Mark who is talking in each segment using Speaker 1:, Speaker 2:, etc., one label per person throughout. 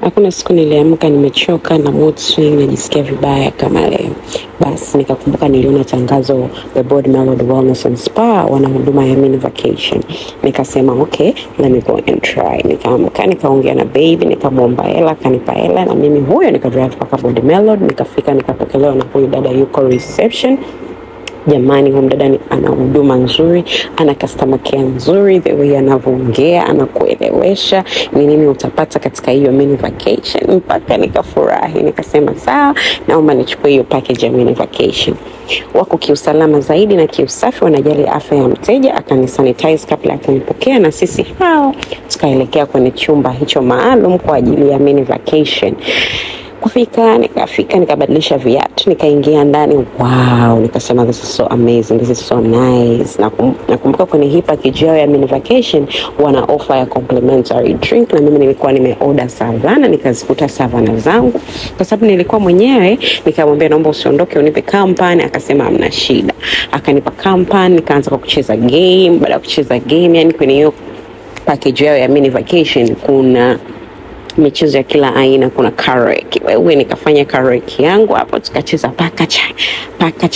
Speaker 1: Hakuna siku niliamka nimechoka na mood swing najisikia vibaya kama leo. Basi nikakumbuka niliona tangazo The Body Melody Wellness and Spa wana huduma ya mini vacation. Nikasema okay, let me go and try. Nikaamka nikaongea na baby, nikamwomba hela, akanipa hela na mimi huyo nikadrive mpaka Body Melody, nikafika nikapokelewa na huyu dada yuko reception. Jamani, huyu dada ana huduma nzuri, ana customer care nzuri, the way anavyoongea, anakuelewesha ni nini utapata katika hiyo mini vacation. Mpaka nikafurahi, nikasema sawa, naomba nichukue hiyo package ya mini vacation. Wako kiusalama zaidi na kiusafi, wanajali afya ya mteja. Akanisanitize kabla ya kunipokea na sisi hao tukaelekea kwenye chumba hicho maalum kwa ajili ya mini vacation. Nikafika nikabadilisha viatu, nikaingia ndani. Wow, nikasema this is so amazing, this is so nice. Nakumbuka kwenye hii package yao ya mini vacation wana offer ya complimentary drink, na mimi nilikuwa nimeorder savana, nikazikuta savana zangu kwa sababu nilikuwa mwenyewe. Nikamwambia naomba usiondoke, unipe kampani. Akasema hamna shida, akanipa kampani. Nikaanza kwa kucheza game. Baada ya kucheza game, yani kwenye hiyo package yao ya mini vacation kuna michezo ya kila aina, kuna karaoke. Wewe nikafanya karaoke yangu hapo, tukacheza pakacha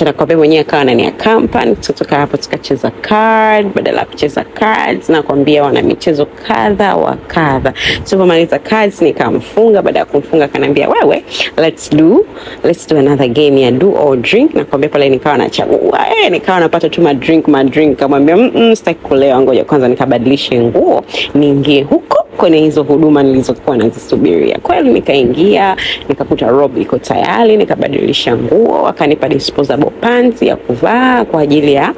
Speaker 1: na kwa babe mwenyewe akawa anania company. Tutoka hapo tukacheza card. Badala ya kucheza cards na kwambia wana michezo kadha wa kadha. Tulipomaliza cards nikamfunga. Baada ya kumfunga akaniambia wewe, let's do another game ya do or drink. Na kwambia pale nikawa nachagua, nikawa napata tu madrink. Kamwambia sitaki kulewa, ngoja kwanza nikabadilishe nguo niingie huko kwenye hizo huduma nilizokuwa nazisubiria. Kweli nikaingia, nikakuta robe iko tayari, nikabadilisha nguo, akanipa disposable pants ya kuvaa kwa ajili ya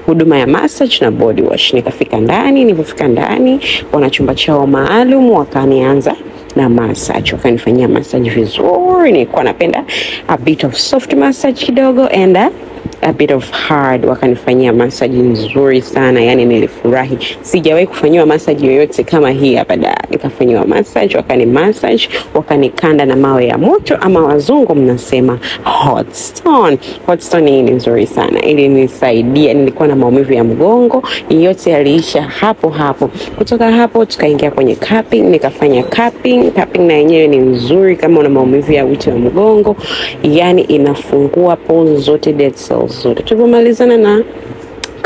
Speaker 1: huduma ya massage na body wash. Nikafika ndani, nilipofika ndani wana chumba chao maalum, wakanianza na massage. Wakanifanyia massage vizuri. Nilikuwa napenda a bit of soft massage kidogo and a bit of hard. Wakanifanyia massage nzuri sana, yani nilifurahi. Sijawahi kufanyiwa massage yoyote kama hii hapa. Nikafanywa massage, wakani wakanikanda na mawe ya moto, ama wazungu mnasema hot stone. Hot stone hii ni nzuri sana, ili nisaidia. Nilikuwa na maumivu ya mgongo, yote yaliisha hapo hapo. Kutoka hapo tukaingia kwenye cupping. Nikafanya cupping na yenyewe ni nzuri kama una maumivu ya uti wa mgongo, yani inafungua pores zote, dead cells zote. Tulipomalizana na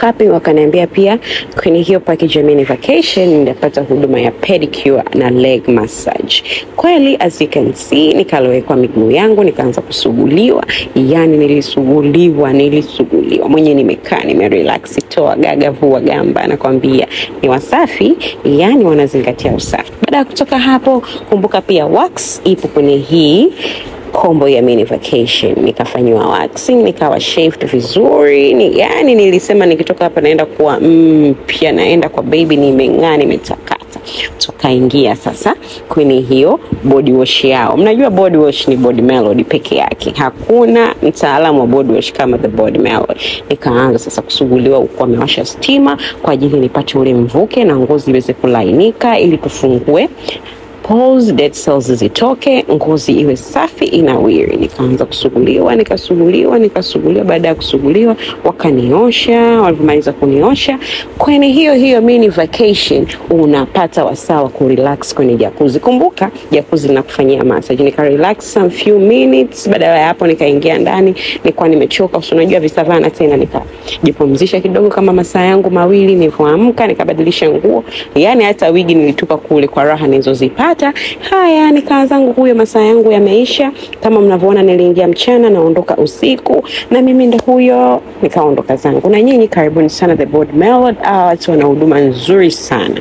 Speaker 1: cupping wakaniambia pia kwenye hiyo package ya mini vacation nitapata huduma ya pedicure na leg massage. Kweli as you can see, nikalowekwa miguu yangu, nikaanza kusuguliwa. Yani nilisuguliwa mwenye nimekaa nimerelax, toa gaga vua gamba. Nakwambia ni wasafi, yani wanazingatia usafi. Baada ya kutoka hapo, kumbuka pia wax ipo kwenye hii combo ya mini vacation. Nikafanywa waxing, nikawa shaved vizuri. Yani nilisema nikitoka hapa naenda kuwa pia naenda kwa baby nimeng'aa, nimetakata. Tukaingia sasa kwenye hiyo body wash yao. Mnajua body wash ni Body Melody peke yake, hakuna mtaalamu wa body wash kama the Body Melody. Nikaanza sasa kusuguliwa huko, amewasha stima kwa ajili nipate ule mvuke na ngozi iweze kulainika, ili tufungue pores, dead cells zitoke, ngozi iwe safi inawiri. Nikaanza kusuguliwa, nikasuguliwa. Baada ya kusuguliwa wakaniosha. Walipomaliza kuniosha, kwenye hiyo mini vacation unapata wasaa wa kurelax kwenye jacuzzi. Kumbuka jacuzzi linakufanyia massage. Nika relax some few minutes. Baada ya hapo nikaingia ndani, nilikuwa nimechoka, unajua visavana tena. Nikajipumzisha kidogo kama masaa yangu mawili. Nilipoamka nikabadilisha nguo, yani hata wigi nilitupa kule kwa raha nilizozipata. Haya, nikaanza huyo masaa yangu yameisha. Kama mnavyoona niliingia mchana, naondoka usiku, na mimi ndo huyo nikaondoka zangu. Na nyinyi karibuni sana The Body Melody. Watu wana huduma nzuri sana.